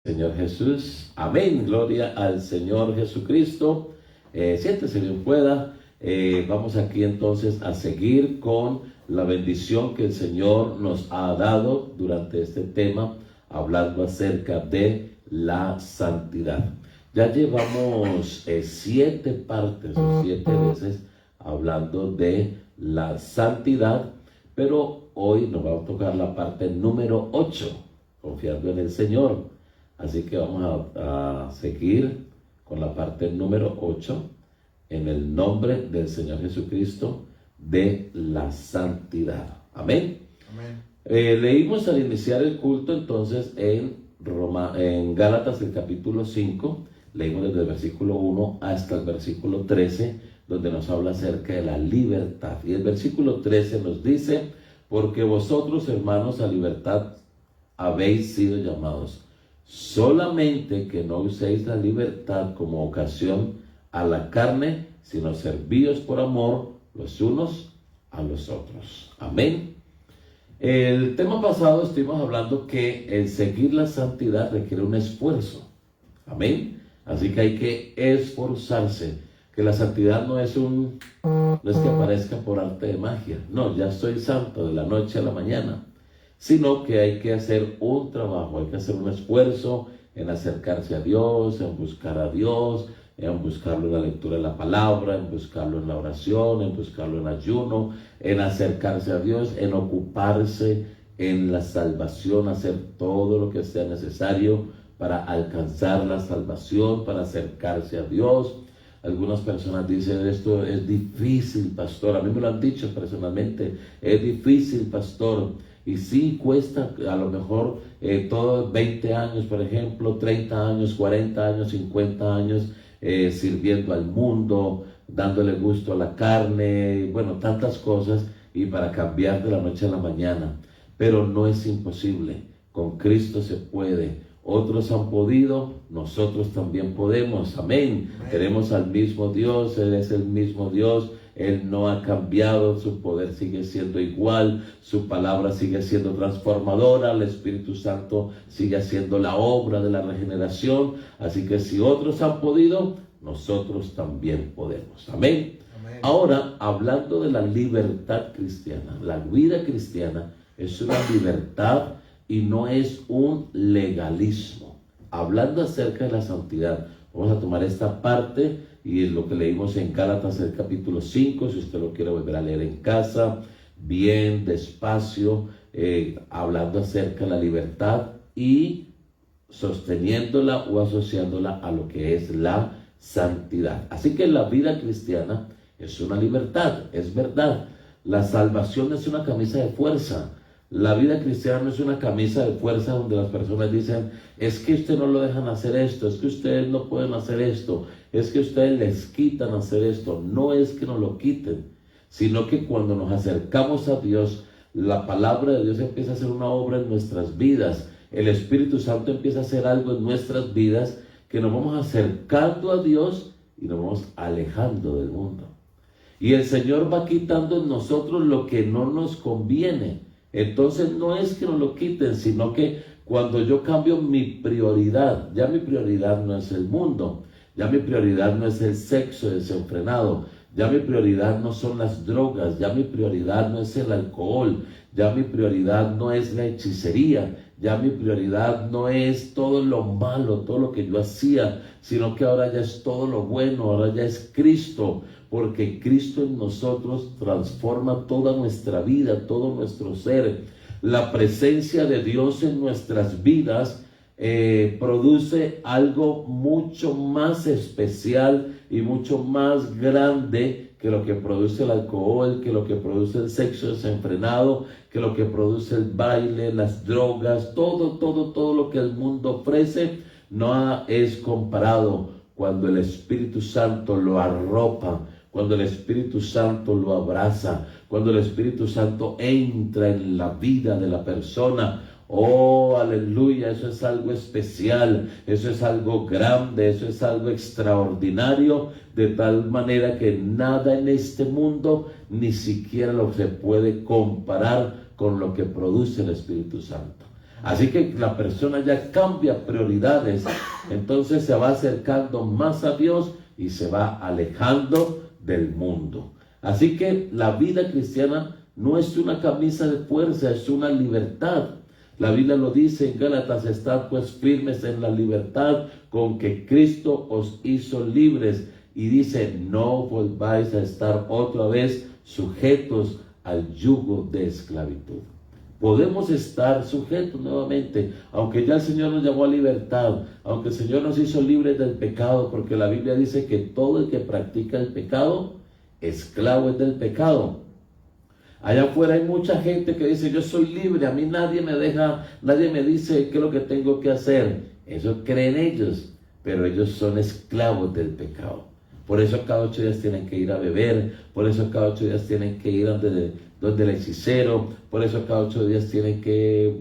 Señor Jesús, amén, gloria al Señor Jesucristo. Siéntese bien pueda. Vamos aquí entonces a seguir con la bendición que el Señor nos ha dado durante este tema, hablando acerca de la santidad. Ya llevamos 7 partes o 7 veces hablando de la santidad, pero hoy nos va a tocar la parte número 8, confiando en el Señor. Así que vamos a seguir con la parte número 8 en el nombre del Señor Jesucristo de la santidad. Amén. Amén. Leímos al iniciar el culto entonces en Gálatas el capítulo 5, leímos desde el versículo 1 hasta el versículo 13, donde nos habla acerca de la libertad. Y el versículo 13 nos dice: porque vosotros, hermanos, a libertad habéis sido llamados, solamente que no uséis la libertad como ocasión a la carne, sino servíos por amor los unos a los otros. Amén. El tema pasado estuvimos hablando que el seguir la santidad requiere un esfuerzo. Amén. Así que hay que esforzarse. Que la santidad no es que aparezca por arte de magia. No, ya soy santo de la noche a la mañana. Sino que hay que hacer un trabajo, hay que hacer un esfuerzo en acercarse a Dios, en buscar a Dios, en buscarlo en la lectura de la palabra, en buscarlo en la oración, en buscarlo en ayuno, en acercarse a Dios, en ocuparse en la salvación, hacer todo lo que sea necesario para alcanzar la salvación, para acercarse a Dios. Algunas personas dicen: esto es difícil, pastor. A mí me lo han dicho personalmente: es difícil, pastor. Y sí, cuesta a lo mejor todos 20 años, por ejemplo, 30 años, 40 años, 50 años sirviendo al mundo, dándole gusto a la carne, bueno, tantas cosas, y para cambiar de la noche a la mañana. Pero no es imposible, con Cristo se puede. Otros han podido, nosotros también podemos. Amén. Tenemos al mismo Dios, Él es el mismo Dios. Él no ha cambiado, su poder sigue siendo igual, su palabra sigue siendo transformadora, el Espíritu Santo sigue haciendo la obra de la regeneración. Así que si otros han podido, nosotros también podemos. Amén. Amén. Ahora, hablando de la libertad cristiana, la vida cristiana es una libertad y no es un legalismo. Hablando acerca de la santidad, vamos a tomar esta parte y lo que leímos en Gálatas el capítulo 5, si usted lo quiere volver a leer en casa, bien despacio, hablando acerca de la libertad y sosteniéndola o asociándola a lo que es la santidad. Así que la vida cristiana es una libertad, es verdad. La salvación es una camisa de fuerza. La vida cristiana no es una camisa de fuerza donde las personas dicen: es que usted no lo dejan hacer esto, es que ustedes no pueden hacer esto, es que ustedes les quitan hacer esto. No es que nos lo quiten, sino que cuando nos acercamos a Dios, la palabra de Dios empieza a hacer una obra en nuestras vidas. El Espíritu Santo empieza a hacer algo en nuestras vidas, que nos vamos acercando a Dios y nos vamos alejando del mundo. Y el Señor va quitando en nosotros lo que no nos conviene. Entonces no es que nos lo quiten, sino que cuando yo cambio mi prioridad, ya mi prioridad no es el mundo, ya mi prioridad no es el sexo desenfrenado, ya mi prioridad no son las drogas, ya mi prioridad no es el alcohol, ya mi prioridad no es la hechicería, ya mi prioridad no es todo lo malo, todo lo que yo hacía, sino que ahora ya es todo lo bueno, ahora ya es Cristo. Porque Cristo en nosotros transforma toda nuestra vida, todo nuestro ser. La presencia de Dios en nuestras vidas produce algo mucho más especial y mucho más grande que lo que produce el alcohol, que lo que produce el sexo desenfrenado, que lo que produce el baile, las drogas, todo lo que el mundo ofrece no es comparado cuando el Espíritu Santo lo arropa, cuando el Espíritu Santo lo abraza, cuando el Espíritu Santo entra en la vida de la persona. Oh, aleluya, eso es algo especial, eso es algo grande, eso es algo extraordinario, de tal manera que nada en este mundo ni siquiera lo se puede comparar con lo que produce el Espíritu Santo. Así que la persona ya cambia prioridades, entonces se va acercando más a Dios y se va alejando del mundo. Así que la vida cristiana no es una camisa de fuerza, es una libertad. La Biblia lo dice en Gálatas: estad pues firmes en la libertad con que Cristo os hizo libres. Y dice: no volváis a estar otra vez sujetos al yugo de esclavitud. Podemos estar sujetos nuevamente, aunque ya el Señor nos llamó a libertad, aunque el Señor nos hizo libres del pecado, porque la Biblia dice que todo el que practica el pecado, esclavo es del pecado. Allá afuera hay mucha gente que dice: yo soy libre, a mí nadie me deja, nadie me dice qué es lo que tengo que hacer. Eso creen ellos, pero ellos son esclavos del pecado. Por eso cada 8 días tienen que ir a beber, por eso cada 8 días tienen que ir donde el hechicero, por eso cada 8 días tienen que,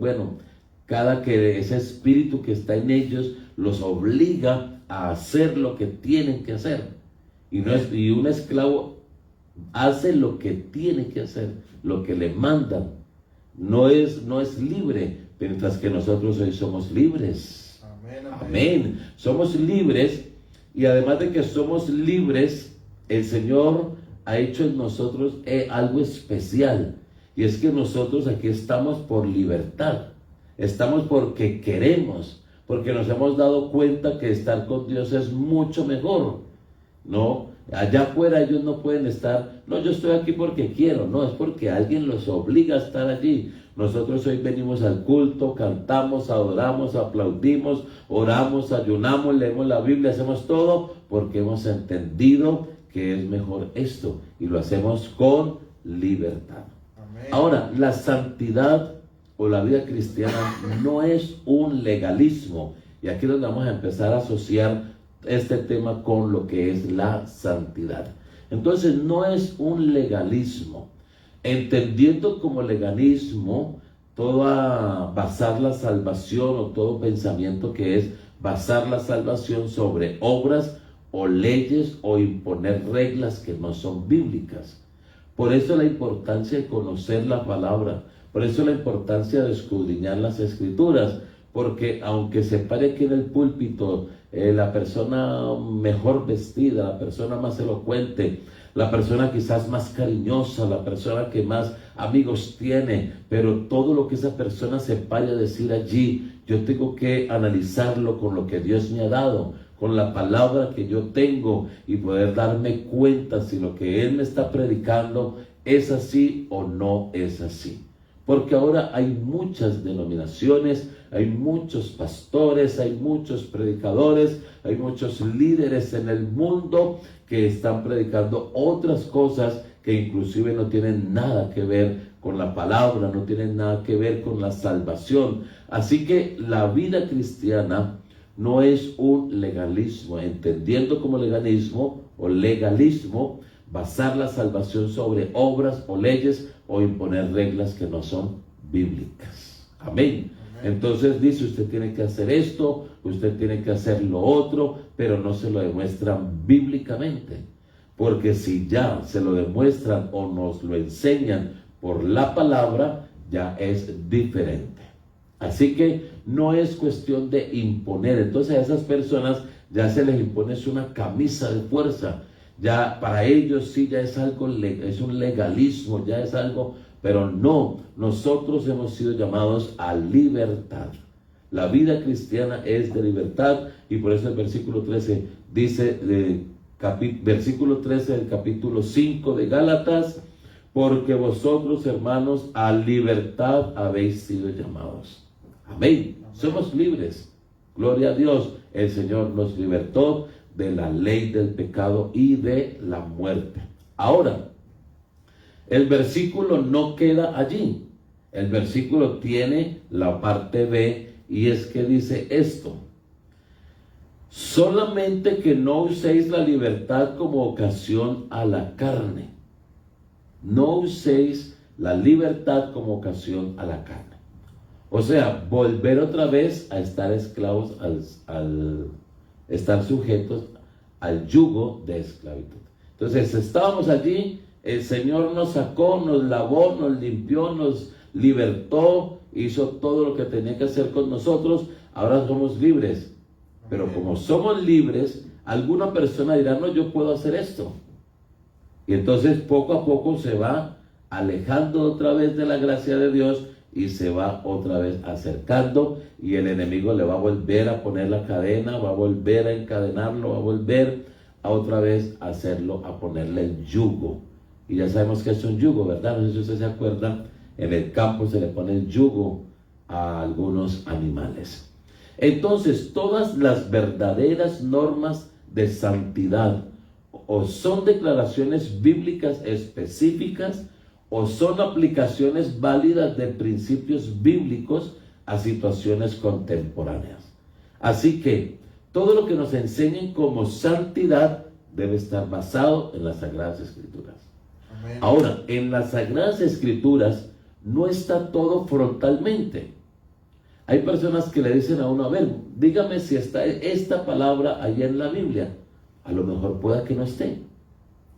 cada que ese espíritu que está en ellos los obliga a hacer lo que tienen que hacer. Y un esclavo hace lo que tiene que hacer, lo que le mandan. No es libre, mientras que nosotros hoy somos libres. Amén. Somos libres. Y además de que somos libres, el Señor ha hecho en nosotros algo especial. Y es que nosotros aquí estamos por libertad. Estamos porque queremos, porque nos hemos dado cuenta que estar con Dios es mucho mejor. No, allá afuera ellos no pueden estar: no, yo estoy aquí porque quiero. No, es porque alguien los obliga a estar allí. Nosotros hoy venimos al culto, cantamos, adoramos, aplaudimos, oramos, ayunamos, leemos la Biblia, hacemos todo porque hemos entendido que es mejor esto, y lo hacemos con libertad. Amén. Ahora, la santidad o la vida cristiana no es un legalismo, y aquí es donde vamos a empezar a asociar este tema con lo que es la santidad. Entonces, no es un legalismo, entendiendo como legalismo basar la salvación, o todo pensamiento que es basar la salvación sobre obras o leyes o imponer reglas que no son bíblicas. Por eso la importancia de conocer la palabra, por eso la importancia de escudriñar las escrituras, porque aunque se pare aquí en el púlpito la persona mejor vestida, la persona más elocuente, la persona quizás más cariñosa, la persona que más amigos tiene, pero todo lo que esa persona se pare a decir allí, yo tengo que analizarlo con lo que Dios me ha dado, con la palabra que yo tengo, y poder darme cuenta si lo que Él me está predicando es así o no es así. Porque ahora hay muchas denominaciones, hay muchos pastores, hay muchos predicadores, hay muchos líderes en el mundo que están predicando otras cosas que inclusive no tienen nada que ver con la palabra, no tienen nada que ver con la salvación. Así que la vida cristiana no es un legalismo, entendiendo como legalismo basar la salvación sobre obras o leyes o imponer reglas que no son bíblicas. Amén. Entonces dice: usted tiene que hacer esto, usted tiene que hacer lo otro, pero no se lo demuestran bíblicamente. Porque si ya se lo demuestran o nos lo enseñan por la palabra, ya es diferente. Así que no es cuestión de imponer. Entonces a esas personas ya se les impone una camisa de fuerza. Ya para ellos sí ya es algo, es un legalismo, ya es algo, pero no, nosotros hemos sido llamados a libertad. La vida cristiana es de libertad, y por eso el versículo 13 dice, versículo 13 del capítulo 5 de Gálatas: porque vosotros, hermanos, a libertad habéis sido llamados. Amén. Somos libres. Gloria a Dios. El Señor nos libertó de la ley del pecado y de la muerte. Ahora, el versículo no queda allí. El versículo tiene la parte B, y es que dice esto: solamente que no uséis la libertad como ocasión a la carne. No uséis la libertad como ocasión a la carne. O sea, volver otra vez a estar esclavos, al estar sujetos al yugo de esclavitud. Entonces, estábamos allí, el Señor nos sacó, nos lavó, nos limpió, nos libertó, hizo todo lo que tenía que hacer con nosotros, ahora somos libres. Pero como somos libres, alguna persona dirá, no, yo puedo hacer esto. Y entonces poco a poco se va alejando otra vez de la gracia de Dios y se va otra vez acercando, y el enemigo le va a volver a poner la cadena, va a volver a encadenarlo, va a volver a otra vez a hacerlo, a ponerle el yugo. Y ya sabemos que es un yugo, ¿verdad? No sé si ustedes se acuerdan, en el campo se le pone el yugo a algunos animales. Entonces, todas las verdaderas normas de santidad o son declaraciones bíblicas específicas o son aplicaciones válidas de principios bíblicos a situaciones contemporáneas. Así que todo lo que nos enseñen como santidad debe estar basado en las Sagradas Escrituras. Amén. Ahora, en las Sagradas Escrituras no está todo frontalmente. Hay personas que le dicen a uno, a ver, dígame si está esta palabra allá en la Biblia. A lo mejor pueda que no esté.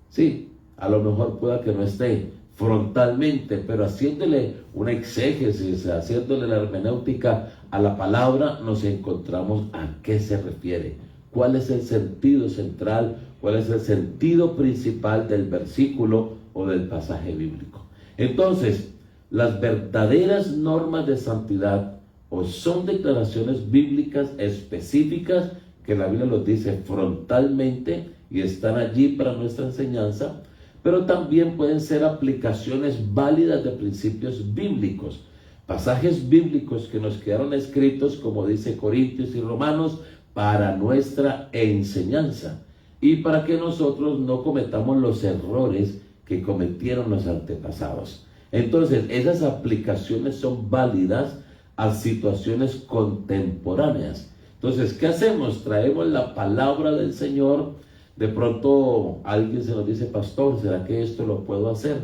Sí, a lo mejor pueda que no esté frontalmente, pero haciéndole una exégesis, haciéndole la hermenéutica a la palabra, nos encontramos a qué se refiere, cuál es el sentido central, cuál es el sentido principal del versículo o del pasaje bíblico. Entonces, las verdaderas normas de santidad o son declaraciones bíblicas específicas que la Biblia los dice frontalmente y están allí para nuestra enseñanza, pero también pueden ser aplicaciones válidas de principios bíblicos, pasajes bíblicos que nos quedaron escritos, como dice Corintios y Romanos, para nuestra enseñanza y para que nosotros no cometamos los errores que cometieron los antepasados. Entonces, esas aplicaciones son válidas a situaciones contemporáneas. Entonces, ¿qué hacemos? Traemos la palabra del Señor. De pronto alguien se nos dice, pastor, ¿será que esto lo puedo hacer?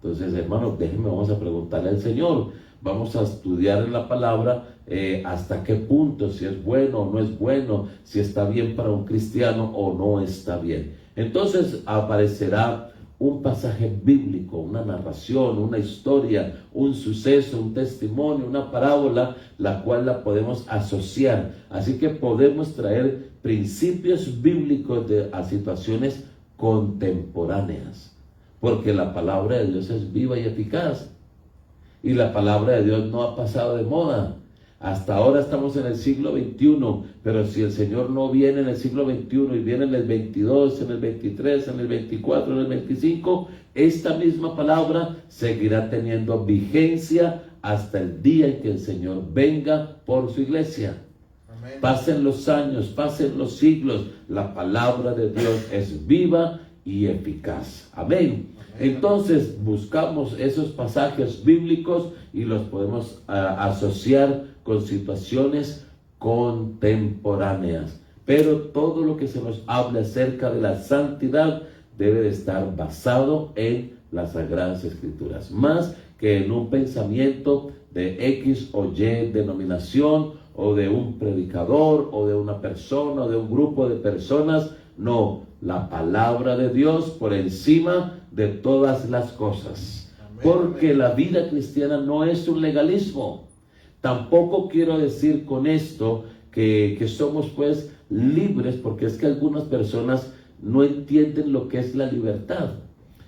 Entonces, hermanos, déjenme, vamos a preguntarle al Señor. Vamos a estudiar en la palabra hasta qué punto, si es bueno o no es bueno, si está bien para un cristiano o no está bien. Entonces aparecerá un pasaje bíblico, una narración, una historia, un suceso, un testimonio, una parábola, la cual la podemos asociar. Así que podemos traer principios bíblicos a situaciones contemporáneas, porque la palabra de Dios es viva y eficaz, y la palabra de Dios no ha pasado de moda. Hasta ahora estamos en el siglo XXI, pero si el Señor no viene en el siglo XXI y viene en el 22, en el 23, en el 24, en el 25, esta misma palabra seguirá teniendo vigencia hasta el día en que el Señor venga por su iglesia. Amén. Pasen los años, pasen los siglos, la palabra de Dios es viva y eficaz. Amén. Entonces buscamos esos pasajes bíblicos y los podemos asociar con situaciones contemporáneas. Pero todo lo que se nos habla acerca de la santidad debe de estar basado en las Sagradas Escrituras, más que en un pensamiento de X o Y denominación, o de un predicador, o de una persona, o de un grupo de personas. No, la palabra de Dios por encima de todas las cosas. Amén, porque amén. La vida cristiana no es un legalismo. Tampoco quiero decir con esto que somos pues libres, porque es que algunas personas no entienden lo que es la libertad.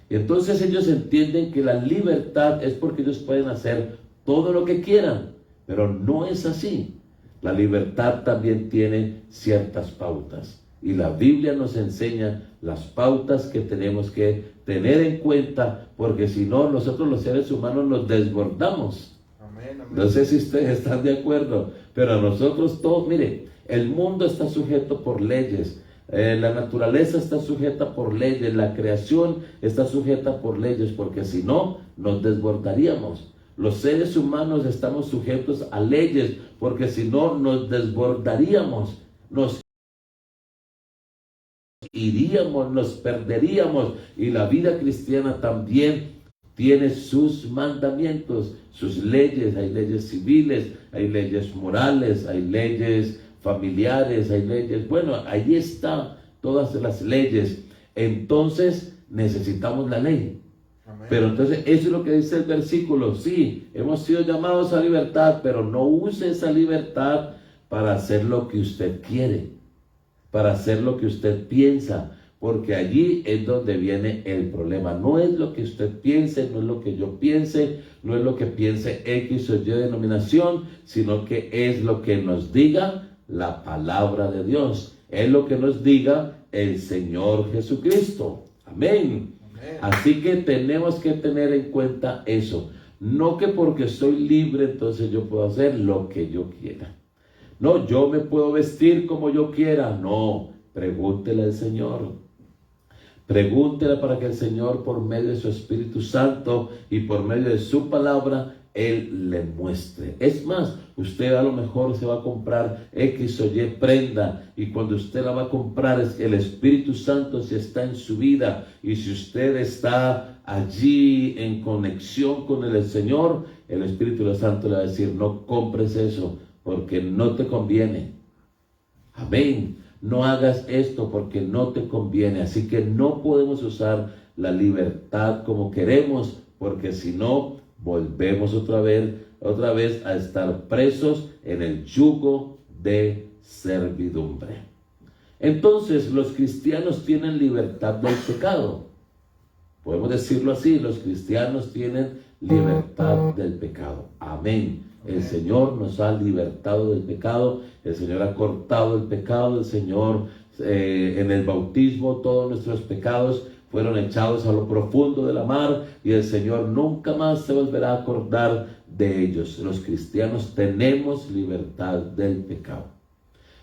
Entonces ellos entienden que la libertad es porque ellos pueden hacer todo lo que quieran, pero no es así. La libertad también tiene ciertas pautas. Y la Biblia nos enseña las pautas que tenemos que tener en cuenta, porque si no, nosotros los seres humanos nos desbordamos. Amén, amén. No sé si ustedes están de acuerdo, pero a nosotros todos, mire, el mundo está sujeto por leyes, la naturaleza está sujeta por leyes, la creación está sujeta por leyes, porque si no, nos desbordaríamos. Los seres humanos estamos sujetos a leyes, porque si no, nos desbordaríamos, nos iríamos, nos perderíamos. Y la vida cristiana también tiene sus mandamientos, sus leyes. Hay leyes civiles, hay leyes morales, hay leyes familiares, hay leyes, bueno, ahí están todas las leyes. Entonces necesitamos la ley. Pero entonces eso es lo que dice el versículo. Sí, hemos sido llamados a libertad, pero no use esa libertad para hacer lo que usted quiere, para hacer lo que usted piensa, porque allí es donde viene el problema. No es lo que usted piense, no es lo que yo piense, no es lo que piense X o Y denominación, sino que es lo que nos diga la palabra de Dios. Es lo que nos diga el Señor Jesucristo. Amén. Así que tenemos que tener en cuenta eso. No que porque soy libre, entonces yo puedo hacer lo que yo quiera. No, yo me puedo vestir como yo quiera. No, pregúntele al Señor. Pregúntele para que el Señor, por medio de su Espíritu Santo y por medio de su palabra, Él le muestre. Es más, usted a lo mejor se va a comprar X o Y prenda, y cuando usted la va a comprar, el Espíritu Santo si está en su vida, y si usted está allí en conexión con el Señor, el Espíritu Santo le va a decir: no compres eso porque no te conviene. Amén. No hagas esto porque no te conviene. Así que no podemos usar la libertad como queremos, porque si no, volvemos otra vez a estar presos en el yugo de servidumbre. Entonces, los cristianos tienen libertad del pecado. Podemos decirlo así: los cristianos tienen libertad del pecado. Amén. El Señor nos ha libertado del pecado, el Señor ha cortado el pecado, el Señor en el bautismo todos nuestros pecados fueron echados a lo profundo de la mar, y el Señor nunca más se volverá a acordar de ellos. Los cristianos tenemos libertad del pecado.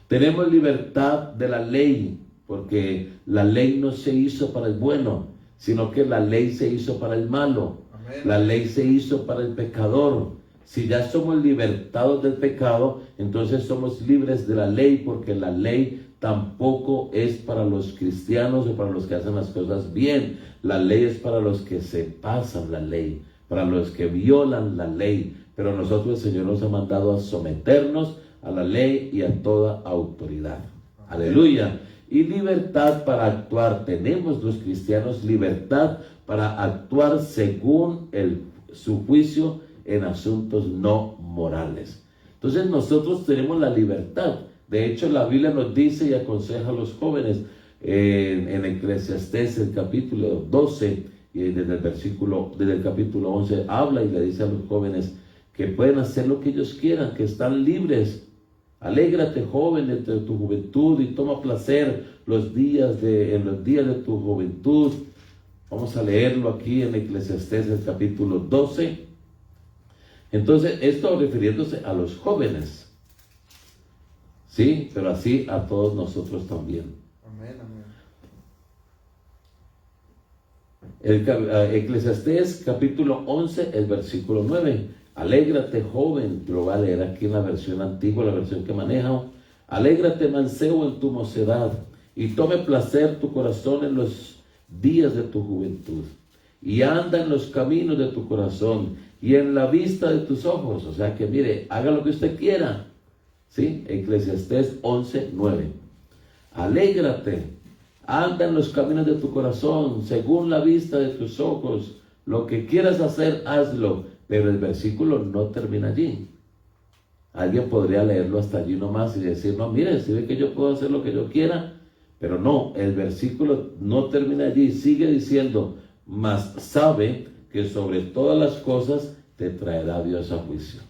Tenemos libertad de la ley, porque la ley no se hizo para el bueno, sino que la ley se hizo para el malo. Amén. La ley se hizo para el pecador. Si ya somos libertados del pecado, entonces somos libres de la ley, porque la ley tampoco es para los cristianos o para los que hacen las cosas bien. La ley es para los que se pasan la ley, para los que violan la ley. Pero nosotros, el Señor nos ha mandado a someternos a la ley y a toda autoridad. Aleluya. Y libertad para actuar. Tenemos los cristianos libertad para actuar según su juicio en asuntos no morales. Entonces nosotros tenemos la libertad. De hecho, la Biblia nos dice y aconseja a los jóvenes en Eclesiastés, el capítulo 12, y desde el capítulo 11, habla y le dice a los jóvenes que pueden hacer lo que ellos quieran, que están libres. Alégrate, joven, de tu juventud, y toma placer en los días de tu juventud. Vamos a leerlo aquí en Eclesiastés, el capítulo 12. Entonces, esto refiriéndose a los jóvenes, sí, pero así a todos nosotros también. Amén, amén. Eclesiastés capítulo 11, el versículo 9. Alégrate, joven, lo va a leer aquí en la versión antigua, la versión que manejo. Alégrate, mancebo, en tu mocedad, y tome placer tu corazón en los días de tu juventud, y anda en los caminos de tu corazón, y en la vista de tus ojos. O sea que mire, haga lo que usted quiera. ¿Sí? Eclesiastés 11, 9. Alégrate, anda en los caminos de tu corazón, según la vista de tus ojos. Lo que quieras hacer, hazlo. Pero el versículo no termina allí. Alguien podría leerlo hasta allí nomás y decir: no, mire, si ve que yo puedo hacer lo que yo quiera. Pero no, el versículo no termina allí. Sigue diciendo: mas sabe que sobre todas las cosas te traerá Dios a juicio.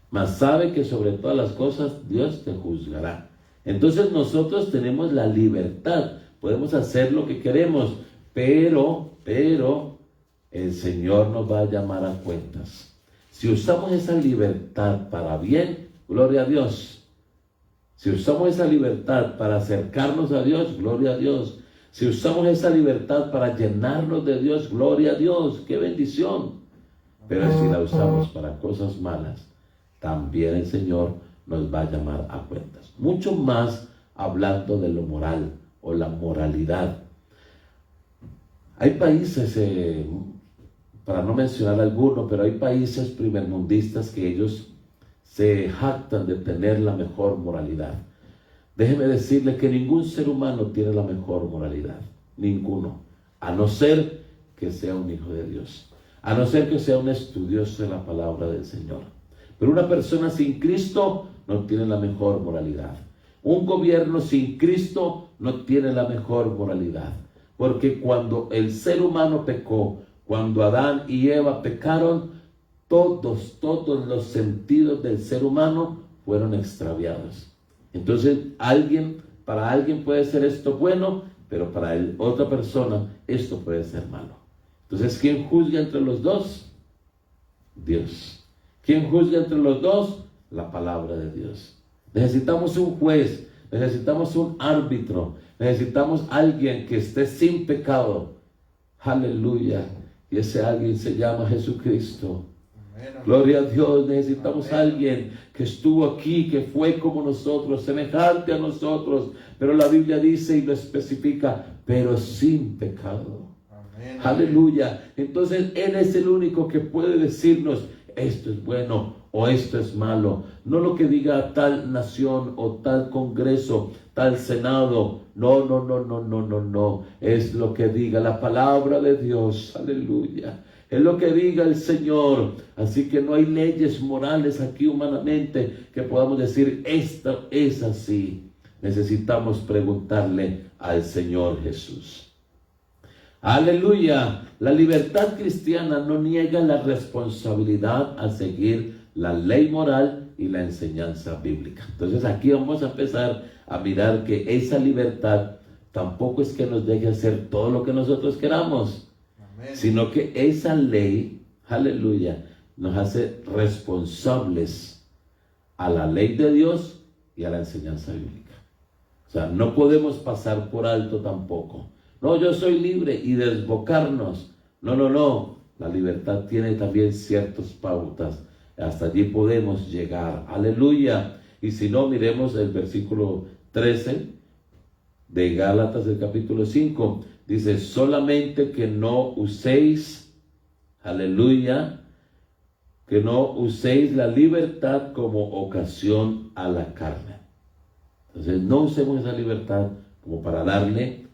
Mas sabe que sobre todas las cosas Dios te juzgará. Entonces nosotros tenemos la libertad, podemos hacer lo que queremos, pero el Señor nos va a llamar a cuentas. Si usamos esa libertad para bien, gloria a Dios. Si usamos esa libertad para acercarnos a Dios, gloria a Dios. Si usamos esa libertad para llenarnos de Dios, gloria a Dios, qué bendición. Pero si la usamos para cosas malas, también el Señor nos va a llamar a cuentas. Mucho más hablando de lo moral o la moralidad. Hay países, para no mencionar alguno, pero hay países primermundistas que ellos se jactan de tener la mejor moralidad. Déjeme decirle que ningún ser humano tiene la mejor moralidad, ninguno, a no ser que sea un hijo de Dios, a no ser que sea un estudioso de la palabra del Señor. Pero una persona sin Cristo no tiene la mejor moralidad. Un gobierno sin Cristo no tiene la mejor moralidad. Porque cuando el ser humano pecó, cuando Adán y Eva pecaron, todos los sentidos del ser humano fueron extraviados. Entonces, para alguien puede ser esto bueno, pero para otra persona esto puede ser malo. Entonces, ¿quién juzga entre los dos? Dios. ¿Quién juzga entre los dos? La palabra de Dios. Necesitamos un juez, necesitamos un árbitro, necesitamos alguien que esté sin pecado. Aleluya. Y ese alguien se llama Jesucristo. Amén. Gloria a Dios. Necesitamos Amén. Alguien que estuvo aquí, que fue como nosotros, semejante a nosotros. Pero la Biblia dice y lo especifica, pero sin pecado. Amén. Aleluya. Entonces Él es el único que puede decirnos, esto es bueno o esto es malo. No lo que diga tal nación o tal congreso, tal senado. No. Es lo que diga la palabra de Dios. Aleluya. Es lo que diga el Señor. Así que no hay leyes morales aquí humanamente que podamos decir, esta es así. Necesitamos preguntarle al Señor Jesús. Aleluya. La libertad cristiana no niega la responsabilidad a seguir la ley moral y la enseñanza bíblica. Entonces aquí vamos a empezar a mirar que esa libertad tampoco es que nos deje hacer todo lo que nosotros queramos. Amén. Sino que esa ley, aleluya, nos hace responsables a la ley de Dios y a la enseñanza bíblica. O sea, no podemos pasar por alto tampoco. No, yo soy libre y desbocarnos. No. La libertad tiene también ciertas pautas. Hasta allí podemos llegar. Aleluya. Y si no, miremos el versículo 13 de Gálatas, el capítulo 5. Dice, solamente que no uséis, aleluya, que no uséis la libertad como ocasión a la carne. Entonces, no usemos esa libertad como para darle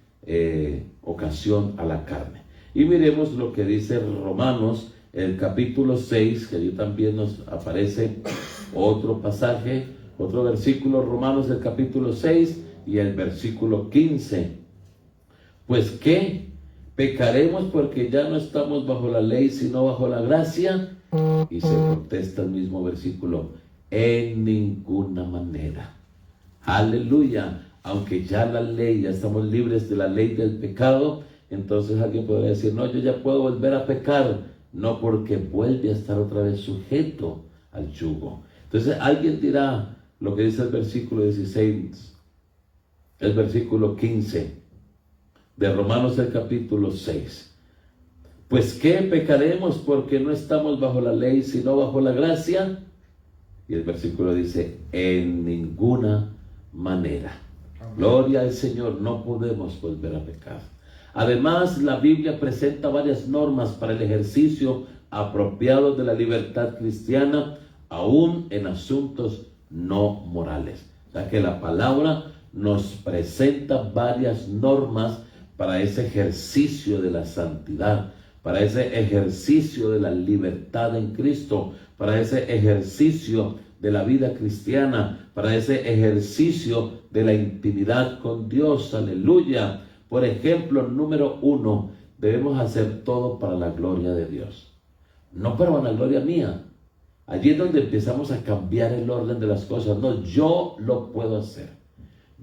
ocasión a la carne. Y miremos lo que dice Romanos, el capítulo 6, que allí también nos aparece otro pasaje, otro versículo, Romanos el capítulo 6 y el versículo 15. Pues ¿qué? ¿Pecaremos porque ya no estamos bajo la ley, sino bajo la gracia? Y se contesta el mismo versículo, en ninguna manera. Aleluya. Aunque ya la ley, ya estamos libres de la ley del pecado, entonces alguien podría decir, no, yo ya puedo volver a pecar. No, porque vuelve a estar otra vez sujeto al yugo. Entonces alguien dirá lo que dice el versículo 16, el versículo 15 de Romanos el capítulo 6. Pues ¿qué? ¿Pecaremos porque no estamos bajo la ley, sino bajo la gracia? Y el versículo dice, en ninguna manera. Gloria al Señor, no podemos volver a pecar. Además, la Biblia presenta varias normas para el ejercicio apropiado de la libertad cristiana, aún en asuntos no morales. O sea que la palabra nos presenta varias normas para ese ejercicio de la santidad, para ese ejercicio de la libertad en Cristo, para ese ejercicio de la vida cristiana, para ese ejercicio de la intimidad con Dios. Aleluya. Por ejemplo, número 1, debemos hacer todo para la gloria de Dios. No para la gloria mía. Allí es donde empezamos a cambiar el orden de las cosas. No, yo lo puedo hacer.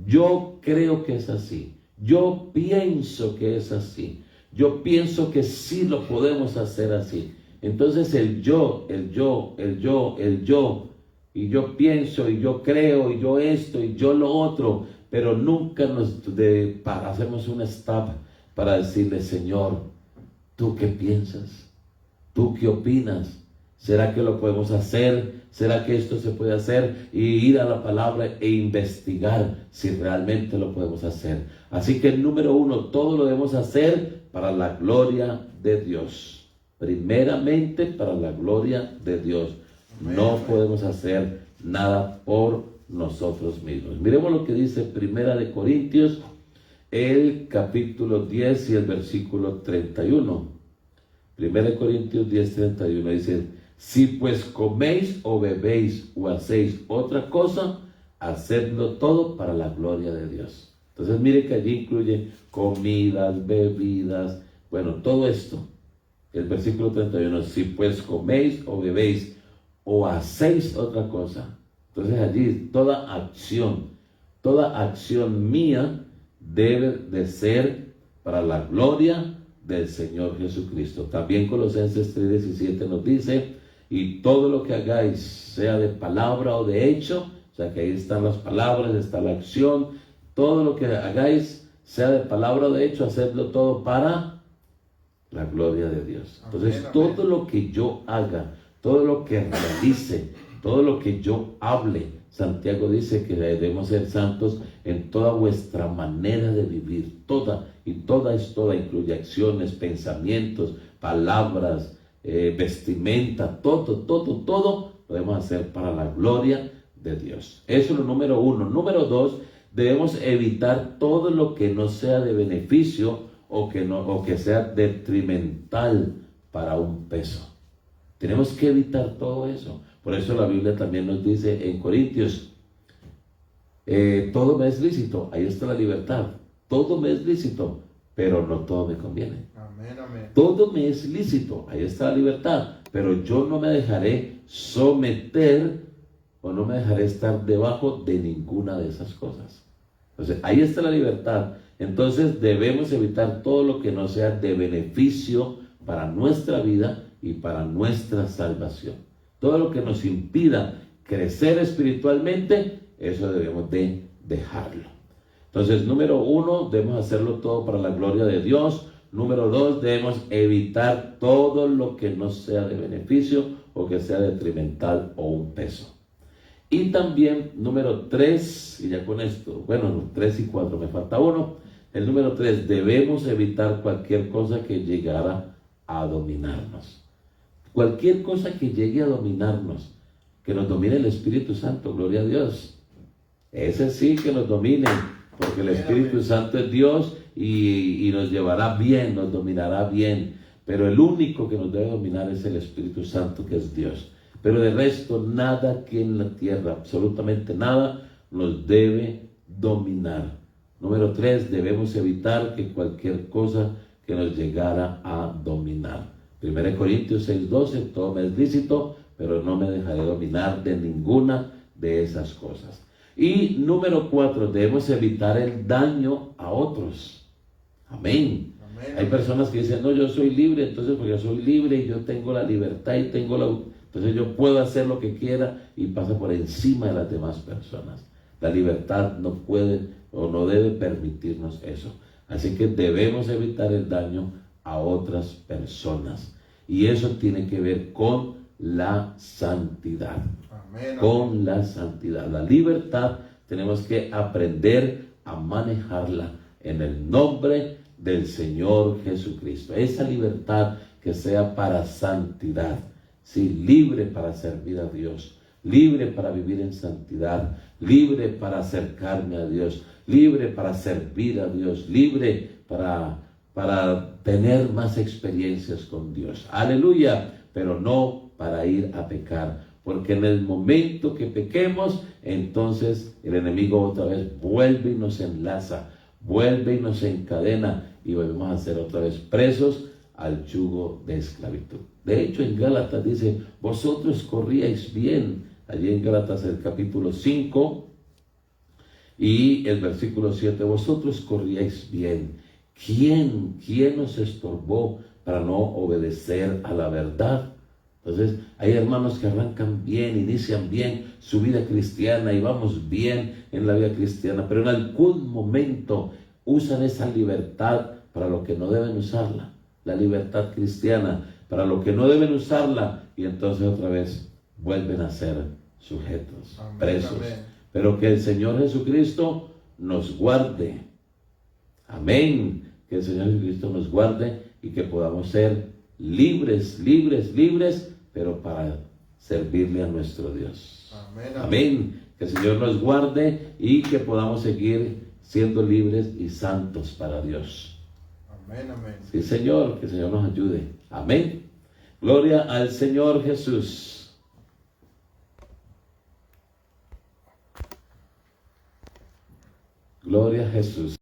Yo creo que es así. Yo pienso que es así. Yo pienso que sí lo podemos hacer así. Entonces el yo, y yo pienso, y yo creo, y yo esto, y yo lo otro, pero nunca hacemos un stop para decirle, Señor, ¿tú qué piensas? ¿Tú qué opinas? ¿Será que lo podemos hacer? ¿Será que esto se puede hacer? Y ir a la palabra e investigar si realmente lo podemos hacer. Así que número 1, todo lo debemos hacer para la gloria de Dios. Primeramente para la gloria de Dios. No podemos hacer nada por nosotros mismos. Miremos lo que dice Primera de Corintios, el capítulo 10 y el versículo 31. 1 Corintios 10:31 dice, si pues coméis o bebéis o hacéis otra cosa, hacedlo todo para la gloria de Dios. Entonces mire que allí incluye comidas, bebidas, bueno, todo esto. El versículo 31, si pues coméis o bebéis o hacéis otra cosa. Entonces allí toda acción mía debe de ser para la gloria del Señor Jesucristo. También Colosenses 3:17 nos dice, y todo lo que hagáis, sea de palabra o de hecho, o sea que ahí están las palabras, está la acción, todo lo que hagáis, sea de palabra o de hecho, hacedlo todo para la gloria de Dios. Entonces, Amén, todo amén. lo que yo haga, todo lo que realice, todo lo que yo hable, Santiago dice que debemos ser santos en toda vuestra manera de vivir, toda es toda, incluye acciones, pensamientos, palabras, vestimenta, todo lo debemos hacer para la gloria de Dios. Eso es lo número uno. Número dos, debemos evitar todo lo que no sea de beneficio o que sea detrimental para un peso. Tenemos que evitar todo eso. Por eso la Biblia también nos dice en Corintios, todo me es lícito, ahí está la libertad. Todo me es lícito, pero no todo me conviene. Amén, amén. Todo me es lícito, ahí está la libertad, pero yo no me dejaré someter o no me dejaré estar debajo de ninguna de esas cosas. Entonces, ahí está la libertad. Entonces, debemos evitar todo lo que no sea de beneficio para nuestra vida y para nuestra salvación. Todo lo que nos impida crecer espiritualmente, eso debemos de dejarlo. Entonces, número uno, debemos hacerlo todo para la gloria de Dios. Número dos, debemos evitar todo lo que no sea de beneficio o que sea detrimental o un peso. Y también, número 3, y ya con esto, bueno, 3 y 4, me falta uno. El número 3, debemos evitar cualquier cosa que llegara a dominarnos. Cualquier cosa que llegue a dominarnos, que nos domine el Espíritu Santo, gloria a Dios. Ese sí que nos domine, porque el Espíritu Santo es Dios y nos llevará bien, nos dominará bien. Pero el único que nos debe dominar es el Espíritu Santo, que es Dios. Pero de resto, nada aquí en la tierra, absolutamente nada, nos debe dominar. Número 3, debemos evitar que cualquier cosa que nos llegara a dominar. 1 Corintios 6:12, todo me es lícito, pero no me dejaré dominar de ninguna de esas cosas. Y número 4, debemos evitar el daño a otros. Amén. Hay personas que dicen, no, yo soy libre, entonces porque yo soy libre y yo tengo la libertad y tengo entonces yo puedo hacer lo que quiera y pasa por encima de las demás personas. La libertad no puede o no debe permitirnos eso. Así que debemos evitar el daño a otras personas. Y eso tiene que ver con la santidad. Amén, Con la santidad. La libertad tenemos que aprender a manejarla en el nombre del Señor Jesucristo. Esa libertad que sea para santidad. Sí, libre para servir a Dios, libre para vivir en santidad, libre para acercarme a Dios, libre para servir a Dios, libre para tener más experiencias con Dios. Aleluya, pero no para ir a pecar, porque en el momento que pequemos, entonces el enemigo otra vez vuelve y nos enlaza, vuelve y nos encadena y volvemos a ser otra vez presos al yugo de esclavitud. De hecho, en Gálatas dice, vosotros corríais bien. Allí en Gálatas el capítulo 5 y el versículo 7, vosotros corríais bien. ¿Quién nos estorbó para no obedecer a la verdad? Entonces, hay hermanos que arrancan bien, inician bien su vida cristiana y vamos bien en la vida cristiana, pero en algún momento usan esa libertad para lo que no deben usarla. La libertad cristiana, para lo que no deben usarla, y entonces otra vez vuelven a ser sujetos, amén, presos. amén. Pero que el Señor Jesucristo nos guarde. Amén. Que el Señor Jesucristo nos guarde y que podamos ser libres, pero para servirle a nuestro Dios. Amén, Amén. Que el Señor nos guarde y que podamos seguir siendo libres y santos para Dios. Amén, amén. Sí, Señor, que el Señor nos ayude. Amén. Gloria al Señor Jesús. Gloria a Jesús.